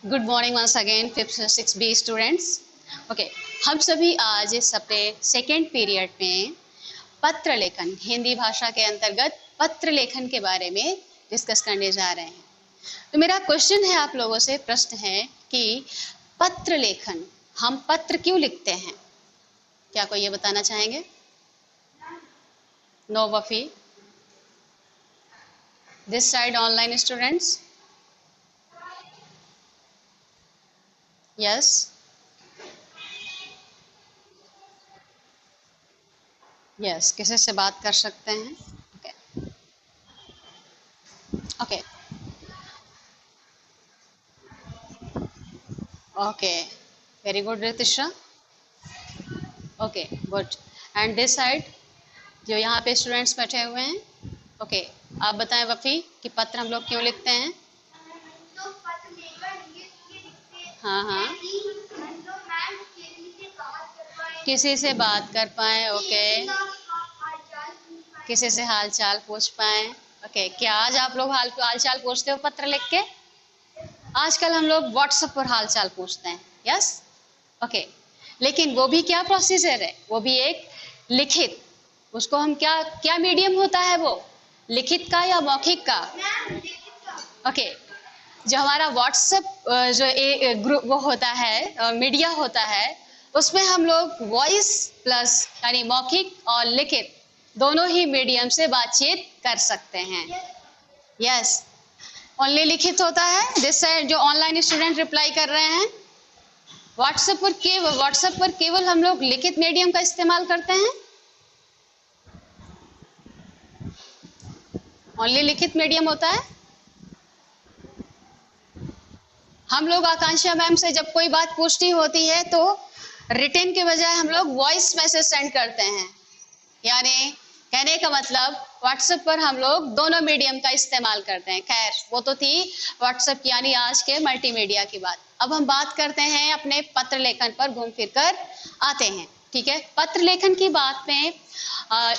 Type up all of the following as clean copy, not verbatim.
Good morning once again 5th 6B students. Okay, हम सभी आज इस अपने सेकेंड पीरियड में पत्र लेखन, हिंदी भाषा के अंतर्गत पत्र लेखन के बारे में डिस्कस करने जा रहे हैं। तो मेरा क्वेश्चन है, आप लोगों से प्रश्न है कि पत्र लेखन, हम पत्र क्यों लिखते हैं? क्या कोई ये बताना चाहेंगे? No Wafi? This side online students? Yes? Yes, किसी से बात कर सकते हैं? Okay okay, very good Ritisha. Okay good. And this side जो यहाँ पे स्टूडेंट्स बैठे हुए हैं, ओके, आप बताएं वफी कि पत्र हम लोग क्यों लिखते हैं? तो पत्र लेकर ये लिखते हैं हाँ हाँ, तो मैम किसी से बात कर पाए। ओके, किसी से हाल चाल पूछ पाए। ओके, क्या आज आप लोग हाल चाल पूछते हो पत्र लिख के? आजकल हम लोग व्हाट्सएप पर हाल चाल पूछते हैं। यस? ओके, लेकिन वो भी क्या प्रोसीजर है? वो भी एक लिखित, उसको हम क्या क्या मीडियम होता है वो, लिखित का या मौखिक का? ओके, जो हमारा व्हाट्सएप जो ग्रुप वो होता है, मीडिया होता है, उसमें हम लोग वॉइस प्लस यानी मौखिक और लिखित दोनों ही मीडियम से बातचीत कर सकते हैं। यस, ओनली लिखित होता है। जिससे जो ऑनलाइन स्टूडेंट रिप्लाई कर रहे हैं, व्हाट्सएप पर केवल हम लोग लिखित मीडियम का इस्तेमाल करते हैं। ओनली लिखित मीडियम होता है। हम लोग आकांक्षा मैम से जब कोई बात पूछनी होती है तो रिटन के बजाय हम लोग वॉइस मैसेज सेंड करते हैं। यानी कहने का मतलब व्हाट्सएप पर हम लोग दोनों मीडियम का इस्तेमाल करते हैं। खैर, वो तो थी व्हाट्सएप यानी आज के मल्टीमीडिया की बात। अब हम बात करते हैं अपने पत्र लेखन पर, घूम फिर कर आते हैं। ठीक है, पत्र लेखन की बात में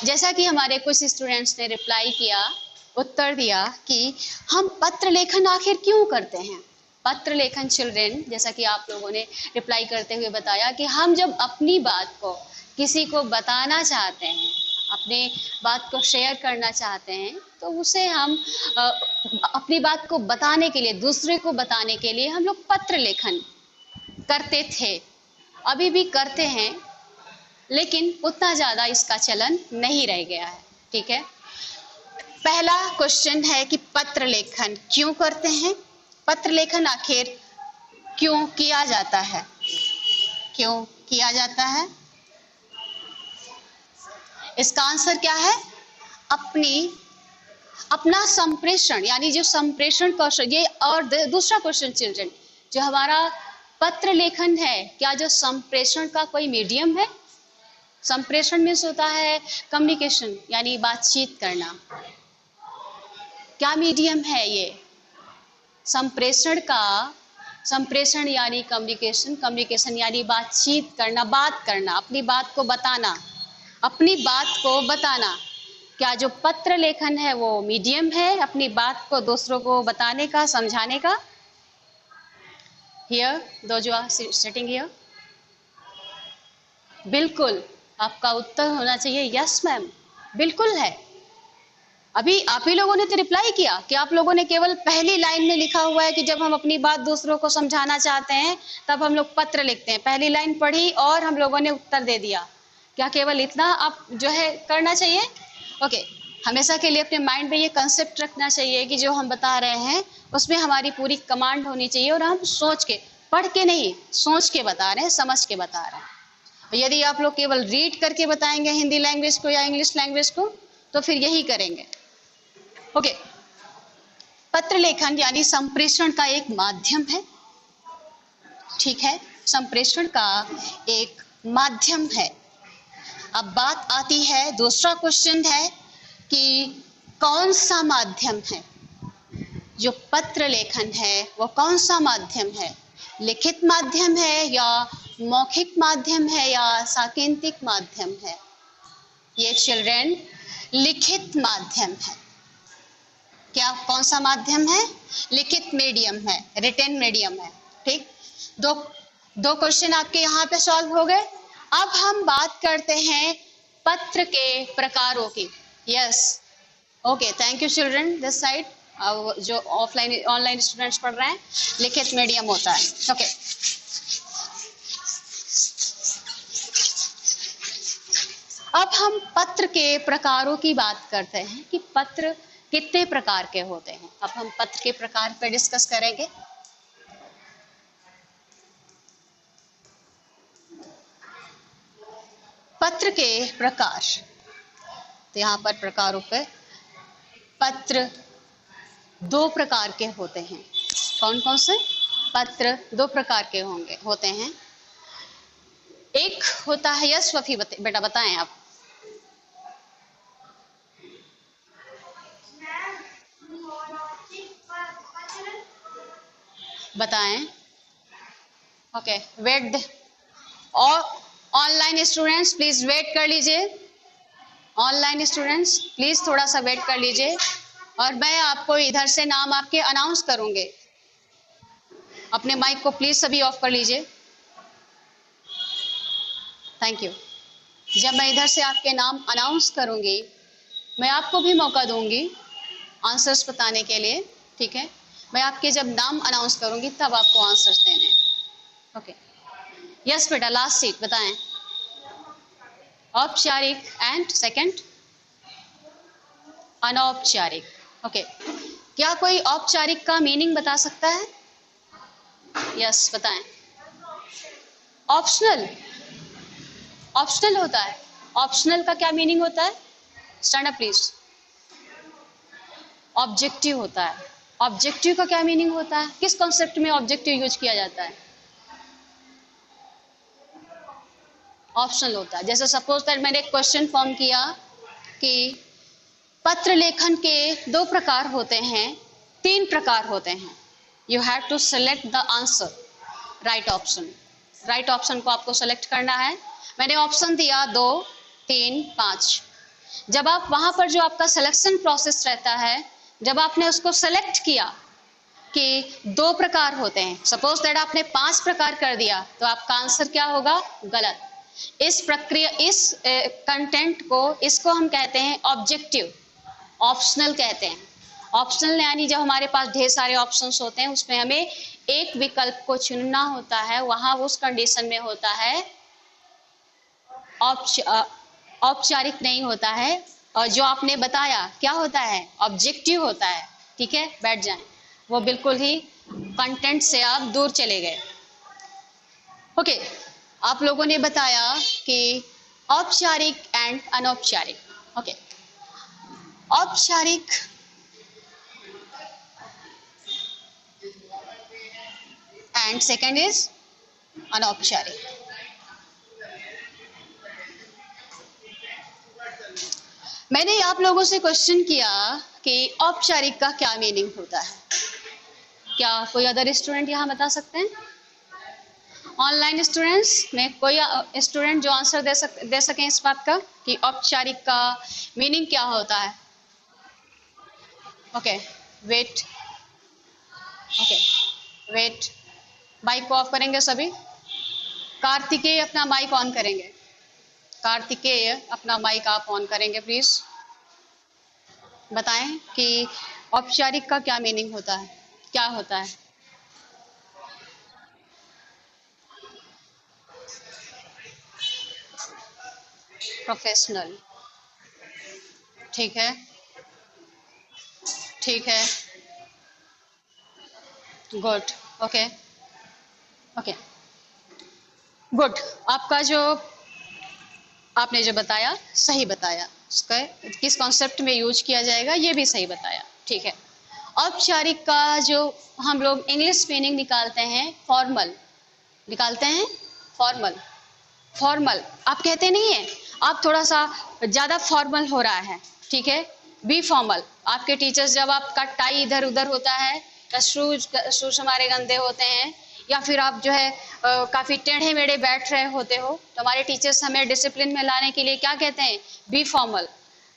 जैसा कि हमारे कुछ स्टूडेंट्स ने रिप्लाई किया, उत्तर दिया कि हम पत्र लेखन आखिर क्यों करते हैं। पत्र लेखन चिल्ड्रेन, जैसा कि आप लोगों ने रिप्लाई करते हुए बताया कि हम जब अपनी बात को किसी को बताना चाहते हैं, अपने बात को शेयर करना चाहते हैं, तो उसे हम अपनी बात को बताने के लिए, दूसरे को बताने के लिए हम लोग पत्र लेखन करते थे, अभी भी करते हैं, लेकिन उतना ज़्यादा इसका चलन नहीं रह गया है। ठीक है, पहला क्वेश्चन है कि पत्र लेखन क्यों करते हैं? पत्र लेखन आखिर क्यों किया जाता है? क्यों किया जाता है? इसका आंसर क्या है? अपना संप्रेषण, यानी जो संप्रेषण कौशल, ये और दूसरा क्वेश्चन चिल्ड्रन, जो हमारा पत्र लेखन है, क्या जो संप्रेषण का कोई मीडियम है? संप्रेषण मीन्स होता है कम्युनिकेशन, यानी बातचीत करना। क्या मीडियम है ये? संप्रेषण यानी कम्युनिकेशन, कम्युनिकेशन यानी बातचीत करना, बात करना, अपनी बात को बताना, अपनी बात को बताना। क्या जो पत्र लेखन है वो मीडियम है अपनी बात को दूसरों को बताने का, समझाने का? हियर दो जो सिटिंग हियर, बिल्कुल आपका उत्तर होना चाहिए यस मैम, बिल्कुल है। अभी आप ही लोगों ने तो रिप्लाई किया कि आप लोगों ने केवल पहली लाइन में लिखा हुआ है कि जब हम अपनी बात दूसरों को समझाना चाहते हैं तब हम लोग पत्र लिखते हैं। पहली लाइन पढ़ी और हम लोगों ने उत्तर दे दिया। क्या केवल इतना आप जो है करना चाहिए? ओके, हमेशा के लिए अपने माइंड में ये कंसेप्ट रखना चाहिए कि जो हम बता रहे हैं उसमें हमारी पूरी कमांड होनी चाहिए, और हम सोच के, पढ़ के नहीं, सोच के बता रहे हैं, समझ के बता रहे हैं। यदि आप लोग केवल रीड करके बताएंगे हिंदी लैंग्वेज को या इंग्लिश लैंग्वेज को, तो फिर यही करेंगे। ओके, पत्र लेखन यानी संप्रेषण का एक माध्यम है। ठीक है, संप्रेषण का एक माध्यम है। अब बात आती है, दूसरा क्वेश्चन है कि कौन सा माध्यम है? जो पत्र लेखन है वो कौन सा माध्यम है? लिखित माध्यम है या मौखिक माध्यम है या सांकेतिक माध्यम है? ये चिल्ड्रन लिखित माध्यम है। क्या कौन सा माध्यम है? लिखित मीडियम है, रिटन मीडियम है। ठीक, दो दो क्वेश्चन आपके यहाँ पे सॉल्व हो गए। अब हम बात करते हैं पत्र के प्रकारों की। Yes, okay, thank you children this side. जो ऑफलाइन ऑनलाइन स्टूडेंट्स पढ़ रहे हैं, लिखित मीडियम होता है। ओके, अब हम पत्र के प्रकारों की बात करते हैं कि पत्र कितने प्रकार के होते हैं। अब हम पत्र के प्रकार पर डिस्कस करेंगे। पत्र के प्रकार, तो यहाँ पर प्रकारों पे पत्र दो प्रकार के होते हैं। कौन कौन से पत्र दो प्रकार के होते हैं? एक होता है, यस वफी बेटा बताएं आप। बताएं। ओके, वेट, और ऑनलाइन स्टूडेंट्स प्लीज वेट कर लीजिए। ऑनलाइन स्टूडेंट्स प्लीज थोड़ा सा वेट कर लीजिए, और मैं आपको इधर से नाम आपके अनाउंस करूंगे। अपने माइक को प्लीज सभी ऑफ कर लीजिए। Thank you. जब मैं इधर से आपके नाम अनाउंस करूंगी, मैं आपको भी मौका दूंगी आंसर्स बताने के लिए, ठीक है? मैं आपके जब नाम अनाउंस करूंगी तब आपको आंसर्स देने हैं। ओके, यस बेटा, लास्ट सीट बताएं। औपचारिक एंड सेकंड अनौपचारिक। ओके, क्या कोई औपचारिक का मीनिंग बता सकता है? यस बताएं। ऑप्शनल, ऑप्शनल होता है। ऑप्शनल का क्या मीनिंग होता है? Stand up please. ऑब्जेक्टिव होता है। ऑब्जेक्टिव का क्या मीनिंग होता है? किस कॉन्सेप्ट में ऑब्जेक्टिव यूज किया जाता है? ऑप्शनल होता है। जैसे सपोज दैट मैंने एक क्वेश्चन फॉर्म किया कि पत्र लेखन के दो प्रकार होते हैं, तीन प्रकार होते हैं। You have to select the answer, right option. Right option को आपको सेलेक्ट करना है। मैंने ऑप्शन दिया 2, 3, 5। जब आप वहां पर जो आपका सिलेक्शन प्रोसेस रहता है, जब आपने उसको सेलेक्ट किया कि दो प्रकार होते हैं, सपोज दैट आपने 5 प्रकार कर दिया, तो आपका आंसर क्या होगा? गलत। इस प्रक्रिया, इस कंटेंट को, इसको हम कहते हैं ऑब्जेक्टिव, ऑप्शनल कहते हैं। ऑप्शनल यानी जब हमारे पास ढेर सारे ऑप्शंस होते हैं, उसमें हमें एक विकल्प को चुनना होता है, वहां उस कंडीशन में होता है औपचारिक नहीं होता है। और जो आपने बताया क्या होता है? ऑब्जेक्टिव होता है। ठीक है, बैठ जाएं। वो बिल्कुल ही कंटेंट से आप दूर चले गए। ओके, आप लोगों ने बताया कि औपचारिक एंड अनौपचारिक। ओके, औपचारिक एंड सेकंड इज अनौपचारिक। मैंने आप लोगों से क्वेश्चन किया कि औपचारिक का क्या मीनिंग होता है। क्या कोई अदर स्टूडेंट यहाँ बता सकते हैं? ऑनलाइन स्टूडेंट्स में कोई स्टूडेंट जो आंसर दे सकें इस बात का कि औपचारिक का मीनिंग क्या होता है? Okay, wait. Okay, wait. Mike को ऑफ करेंगे सभी। कार्तिकेय अपना माइक ऑन करेंगे। कार्तिकेय अपना माइक आप ऑन करेंगे प्लीज। बताएं कि औपचारिक का क्या मीनिंग होता है, क्या होता है? प्रोफेशनल। ठीक है, ठीक है, गुड। Okay, okay, good. आपका जो आपने जो बताया सही बताया, उसका किस कॉन्सेप्ट में यूज किया जाएगा ये भी सही बताया। ठीक है, औपचारिक का जो हम लोग इंग्लिश मीनिंग निकालते हैं, फॉर्मल निकालते हैं। फॉर्मल, फॉर्मल आप कहते नहीं है, आप थोड़ा सा ज़्यादा फॉर्मल हो रहा है। ठीक है, बी फॉर्मल। आपके टीचर्स जब आपका टाई इधर उधर होता है, या शूज हमारे गंदे होते हैं, या फिर आप जो है काफ़ी टेढ़े मेढ़े बैठ रहे होते हो, तो हमारे टीचर्स हमें डिसिप्लिन में लाने के लिए क्या कहते हैं? B formal.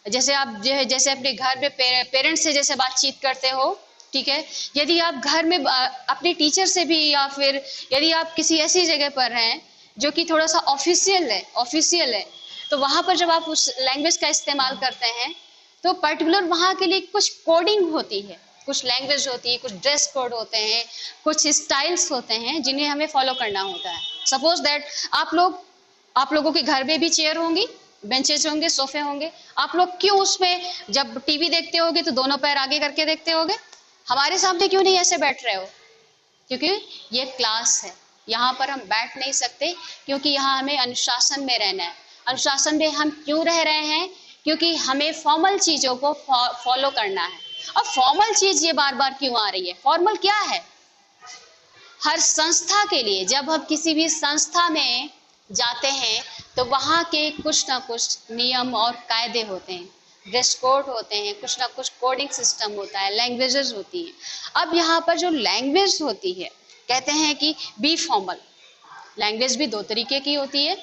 जैसे आप जो है, जैसे अपने घर में पेरेंट्स से जैसे बातचीत करते हो, ठीक है। यदि आप घर में अपने टीचर से भी, या फिर यदि आप किसी ऐसी जगह पर हैं जो कि थोड़ा सा ऑफिशियल है, तो वहां पर जब आप उस लैंग्वेज का इस्तेमाल करते हैं तो पर्टिकुलर वहां के लिए कुछ कोडिंग होती है, कुछ लैंग्वेज होती है, कुछ ड्रेस कोड होते हैं, कुछ स्टाइल्स होते हैं जिन्हें हमें फॉलो करना होता है। सपोज दैट आप लोगों के घर में भी चेयर होंगी, बेंचेस होंगे, सोफे होंगे। आप लोग क्यों उसमें जब टीवी देखते होगे तो दोनों पैर आगे करके देखते होगे? हमारे सामने क्यों नहीं ऐसे बैठ रहे हो? क्योंकि ये क्लास है, यहाँ पर हम बैठ नहीं सकते, क्योंकि यहाँ हमें अनुशासन में रहना है। अनुशासन में हम क्यों रह रहे हैं? क्योंकि हमें फॉर्मल चीजों को फॉलो करना है। अब फॉर्मल चीज ये बार बार क्यों आ रही है? फॉर्मल क्या है? हर संस्था के लिए, जब हम किसी भी संस्था में जाते हैं तो वहाँ के कुछ ना कुछ नियम और कायदे होते हैं, ड्रेस कोड होते हैं, कुछ ना कुछ कोडिंग सिस्टम होता है, लैंग्वेजेस होती हैं। अब यहाँ पर जो लैंग्वेज होती है, कहते हैं कि बी फॉर्मल। लैंग्वेज भी दो तरीके की होती है,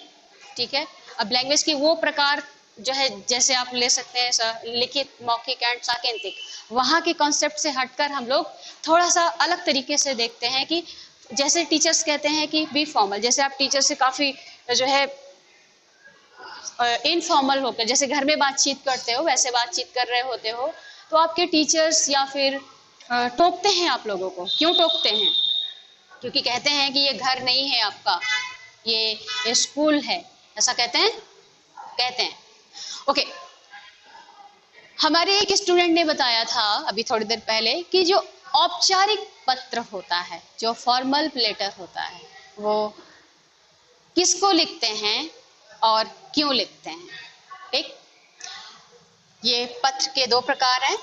ठीक है। अब लैंग्वेज की वो प्रकार जो है, जैसे आप ले सकते हैं लिखित, मौखिक एंड सांकेतिक। वहाँ के कॉन्सेप्ट से हटकर हम लोग थोड़ा सा अलग तरीके से देखते हैं कि जैसे टीचर्स कहते हैं कि बी फॉर्मल, जैसे आप टीचर से काफ़ी जो है इनफॉर्मल होकर, जैसे घर में बातचीत करते हो वैसे बातचीत कर रहे होते हो, तो आपके टीचर्स या फिर टोकते हैं आप लोगों को। क्यों टोकते हैं? क्योंकि कहते हैं कि ये घर नहीं है आपका, ये स्कूल है, ऐसा कहते हैं। ओके, हमारे एक स्टूडेंट ने बताया था अभी थोड़ी देर पहले कि जो औपचारिक पत्र होता है, जो फॉर्मल लेटर होता है, वो किसको लिखते हैं और क्यों लिखते हैं? ठीक, ये पत्र के दो प्रकार हैं,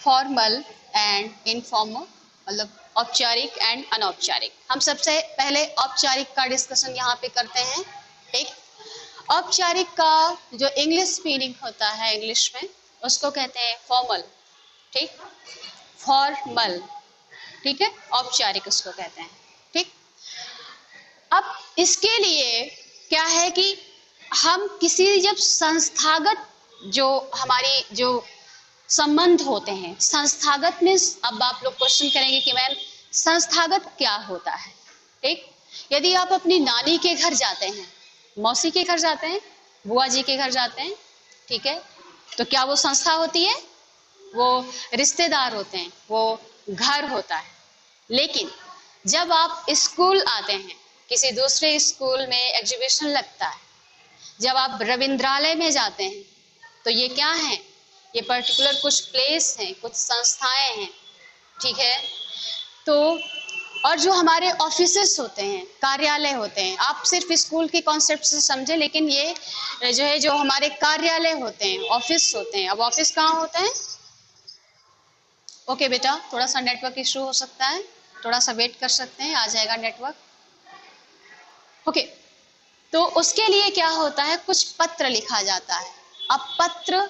फॉर्मल एंड इनफॉर्मल, मतलब औपचारिक एंड अनौपचारिक। हम सबसे पहले औपचारिक का डिस्कशन यहाँ पे करते हैं। ठीक, औपचारिक का जो इंग्लिश मीनिंग होता है इंग्लिश में, उसको कहते हैं फॉर्मल। ठीक, फॉर्मल, ठीक है, औपचारिक उसको कहते हैं। ठीक, अब इसके लिए क्या है कि हम किसी जब संस्थागत जो हमारी जो संबंध होते हैं, संस्थागत में, अब आप लोग क्वेश्चन करेंगे कि मैम संस्थागत क्या होता है? ठीक, यदि आप अपनी नानी के घर जाते हैं, मौसी के घर जाते हैं, बुआ जी के घर जाते हैं, ठीक है, तो क्या वो संस्था होती है? वो रिश्तेदार होते हैं, वो घर होता है। लेकिन जब आप स्कूल आते हैं, किसी दूसरे स्कूल में एग्जीबिशन लगता है, जब आप रविंद्रालय में जाते हैं, तो ये क्या है? ये पर्टिकुलर कुछ प्लेस हैं, कुछ संस्थाएं हैं, ठीक है। तो और जो हमारे ऑफिसेस होते हैं, कार्यालय होते हैं, आप सिर्फ स्कूल के कॉन्सेप्ट से समझे, लेकिन ये जो है, जो हमारे कार्यालय होते हैं, ऑफिस होते हैं। अब ऑफिस कहाँ होते हैं? ओके बेटा, थोड़ा सा नेटवर्क इशू हो सकता है, थोड़ा सा वेट कर सकते हैं, आ जाएगा नेटवर्क। ओके, तो उसके लिए क्या होता है? कुछ पत्र लिखा जाता है। अब पत्र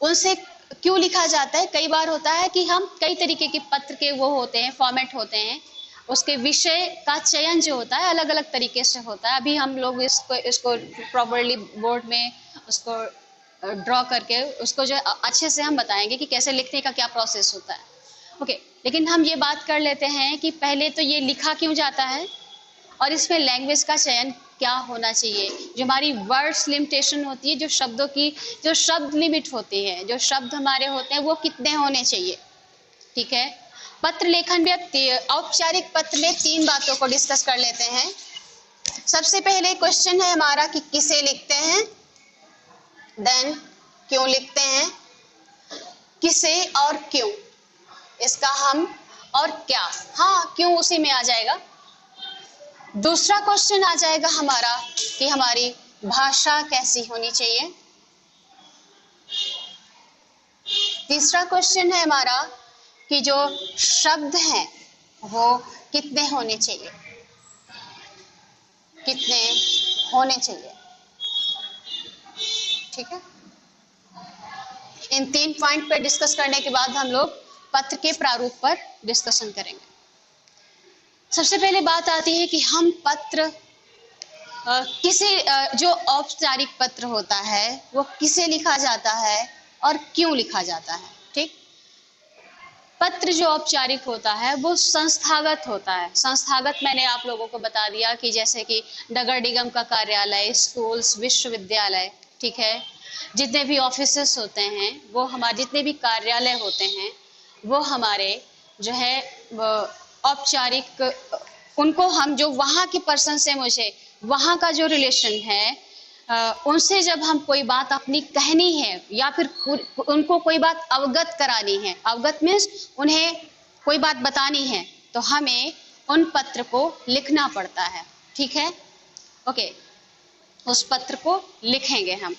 उनसे क्यों लिखा जाता है? कई बार होता है कि हम कई तरीके के पत्र के वो होते हैं, फॉर्मेट होते हैं, उसके विषय का चयन जो होता है अलग अलग तरीके से होता है। अभी हम लोग इसको प्रॉपरली बोर्ड में उसको ड्रॉ करके उसको जो अच्छे से हम बताएंगे कि कैसे लिखने का क्या प्रोसेस होता है। ओके, लेकिन हम ये बात कर लेते हैं कि पहले तो ये लिखा क्यों जाता है और इसमें लैंग्वेज का चयन क्या होना चाहिए। जो हमारी वर्ड्स लिमिटेशन होती है, जो शब्दों की जो शब्द लिमिट होती है, जो शब्द हमारे होते हैं, वो कितने होने चाहिए, ठीक है। पत्र लेखन में अब औपचारिक पत्र में 3 बातों को डिस्कस कर लेते हैं। सबसे पहले क्वेश्चन है हमारा कि किसे लिखते हैं, देन क्यों लिखते हैं, किसे और क्यों, इसका हम और क्या, हाँ क्यों उसी में आ जाएगा। दूसरा क्वेश्चन आ जाएगा हमारा कि हमारी भाषा कैसी होनी चाहिए। तीसरा क्वेश्चन है हमारा कि जो शब्द हैं वो कितने होने चाहिए, कितने होने चाहिए, ठीक है। इन 3 पॉइंट पर डिस्कस करने के बाद हम लोग पत्र के प्रारूप पर डिस्कशन करेंगे। सबसे पहले बात आती है कि हम पत्र किसे जो औपचारिक पत्र होता है वो किसे लिखा जाता है और क्यों लिखा जाता है, ठीक। पत्र जो औपचारिक होता है वो संस्थागत होता है। संस्थागत मैंने आप लोगों को बता दिया कि जैसे कि नगर निगम का कार्यालय, स्कूल्स, विश्वविद्यालय, ठीक है, जितने भी ऑफिसेस होते हैं वो हमारे, जितने भी कार्यालय होते हैं वो हमारे जो है औपचारिक, उनको हम जो वहाँ के पर्सन से मुझे वहाँ का जो रिलेशन है उनसे जब हम कोई बात अपनी कहनी है या फिर उनको कोई बात अवगत करानी है, अवगत मीन्स उन्हें कोई बात बतानी है, तो हमें उन पत्र को लिखना पड़ता है, ठीक है, ओके, उस पत्र को लिखेंगे हम।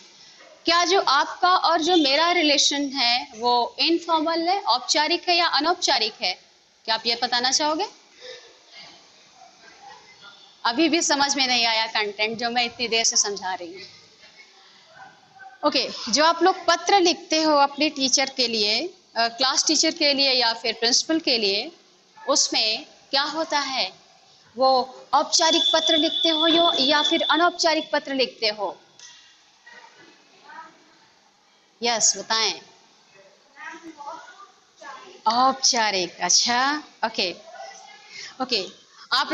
क्या जो आपका और जो मेरा रिलेशन है वो इनफॉर्मल है, औपचारिक है या अनौपचारिक है? क्या आप ये बताना चाहोगे? अभी भी समझ में नहीं आया कंटेंट जो मैं इतनी देर से समझा रही हूँ। ओके, जो आप लोग पत्र लिखते हो अपने टीचर के लिए, क्लास टीचर के लिए या फिर प्रिंसिपल के लिए, उसमें क्या होता है, वो औपचारिक पत्र लिखते हो या फिर अनौपचारिक पत्र लिखते हो? यस, बताएं। औपचारिक, अच्छा, ओके ओके। आप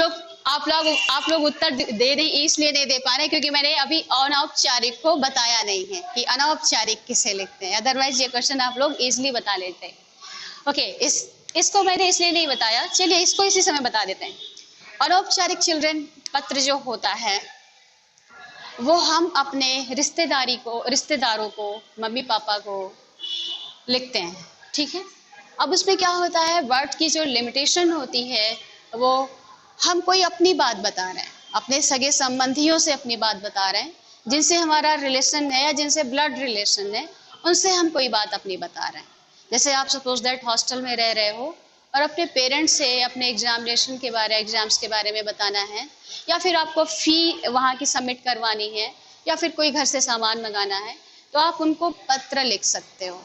लोग उत्तर दे नहीं, इसलिए नहीं दे पा रहे क्योंकि मैंने अभी अनौपचारिक को बताया नहीं है कि अनौपचारिक किसे लिखते हैं, अदरवाइज ये क्वेश्चन आप लोग इजीली बता लेते। ओके, इसको मैंने इसलिए नहीं बताया, चलिए इसको इसी समय बता देते हैं। अनौपचारिक चिल्ड्रन पत्र जो होता है वो हम अपने रिश्तेदारों को, मम्मी पापा को लिखते हैं, ठीक है। अब उसमें क्या होता है, वर्ड की जो लिमिटेशन होती है वो, हम कोई अपनी बात बता रहे हैं, अपने सगे संबंधियों से अपनी बात बता रहे हैं, जिनसे हमारा रिलेशन है या जिनसे ब्लड रिलेशन है, उनसे हम कोई बात अपनी बता रहे हैं। जैसे आप सपोज दैट हॉस्टल में रह रहे हो और अपने पेरेंट्स से अपने एग्जाम्स के बारे में बताना है, या फिर आपको फ़ी वहाँ की सबमिट करवानी है, या फिर कोई घर से सामान मंगाना है, तो आप उनको पत्र लिख सकते हो।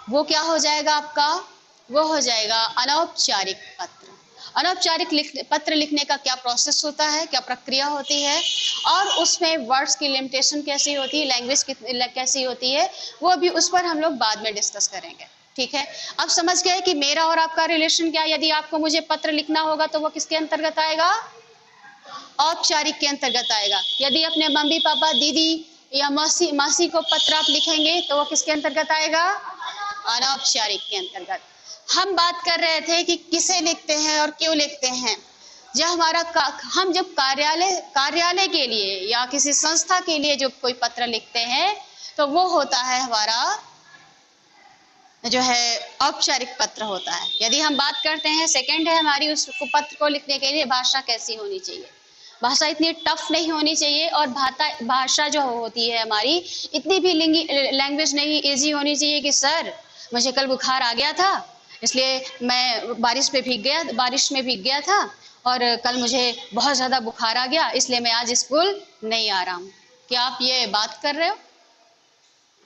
वो क्या हो जाएगा आपका, वो हो जाएगा अनौपचारिक पत्र। अनौपचारिक पत्र लिखने का क्या प्रोसेस होता है, क्या प्रक्रिया होती है, और उसमें वर्ड्स की लिमिटेशन कैसी होती है, लैंग्वेज कैसी होती है, वो भी उस पर हम लोग बाद में डिस्कस करेंगे, ठीक है। अब समझ गए कि मेरा और आपका रिलेशन क्या, यदि आपको मुझे पत्र लिखना होगा तो वो किसके अंतर्गत आएगा, औपचारिक के अंतर्गत आएगा। यदि अपने मम्मी पापा, दीदी या मासी को पत्र आप लिखेंगे तो वो किसके अंतर्गत आएगा, अनौपचारिक के अंतर्गत। हम बात कर रहे थे कि किसे लिखते हैं और क्यों लिखते हैं। जब हम जब कार्यालय के लिए या किसी संस्था के लिए जो कोई पत्र लिखते हैं तो वो होता है हमारा जो है औपचारिक पत्र होता है। यदि हम बात करते हैं, सेकंड है हमारी, उस पत्र को लिखने के लिए भाषा कैसी होनी चाहिए। भाषा इतनी टफ नहीं होनी चाहिए, और भाषा जो होती है हमारी, इतनी भी लैंग्वेज नहीं इजी होनी चाहिए कि सर मुझे कल बुखार आ गया था इसलिए मैं बारिश में भीग गया था और कल मुझे बहुत ज़्यादा बुखार आ गया इसलिए मैं आज स्कूल नहीं आ रहा हूँ। क्या आप ये बात कर रहे हो?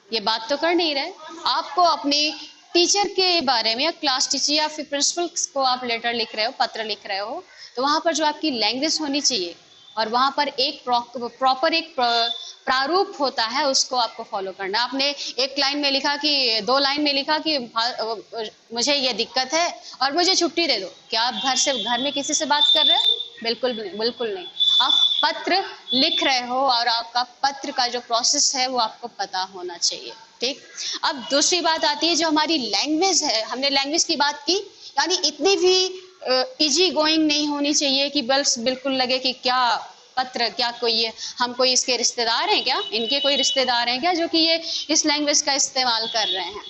ये बात तो कर नहीं रहे। आपको अपनी टीचर के बारे में, या क्लास टीचर या फिर प्रिंसिपल को आप लेटर लिख रहे हो, पत्र लिख रहे हो, तो वहाँ पर जो आपकी लैंग्वेज होनी चाहिए और वहाँ पर एक प्रॉपर एक प्रारूप होता है, उसको आपको फॉलो करना। आपने एक लाइन में लिखा कि, 2 लाइन में लिखा कि मुझे ये दिक्कत है और मुझे छुट्टी दे दो। क्या आप घर में किसी से बात कर रहे हो? बिल्कुल नहीं। आप पत्र लिख रहे हो और आपका पत्र का जो प्रोसेस है वो आपको पता होना चाहिए, ठीक। अब दूसरी बात आती है जो हमारी लैंग्वेज है। हमने लैंग्वेज की बात की, यानी इतनी भी इजी गोइंग नहीं होनी चाहिए कि बस बिल्कुल लगे कि क्या पत्र, क्या हम कोई इसके रिश्तेदार हैं क्या, इनके कोई रिश्तेदार हैं क्या जो कि ये इस लैंग्वेज का इस्तेमाल कर रहे हैं।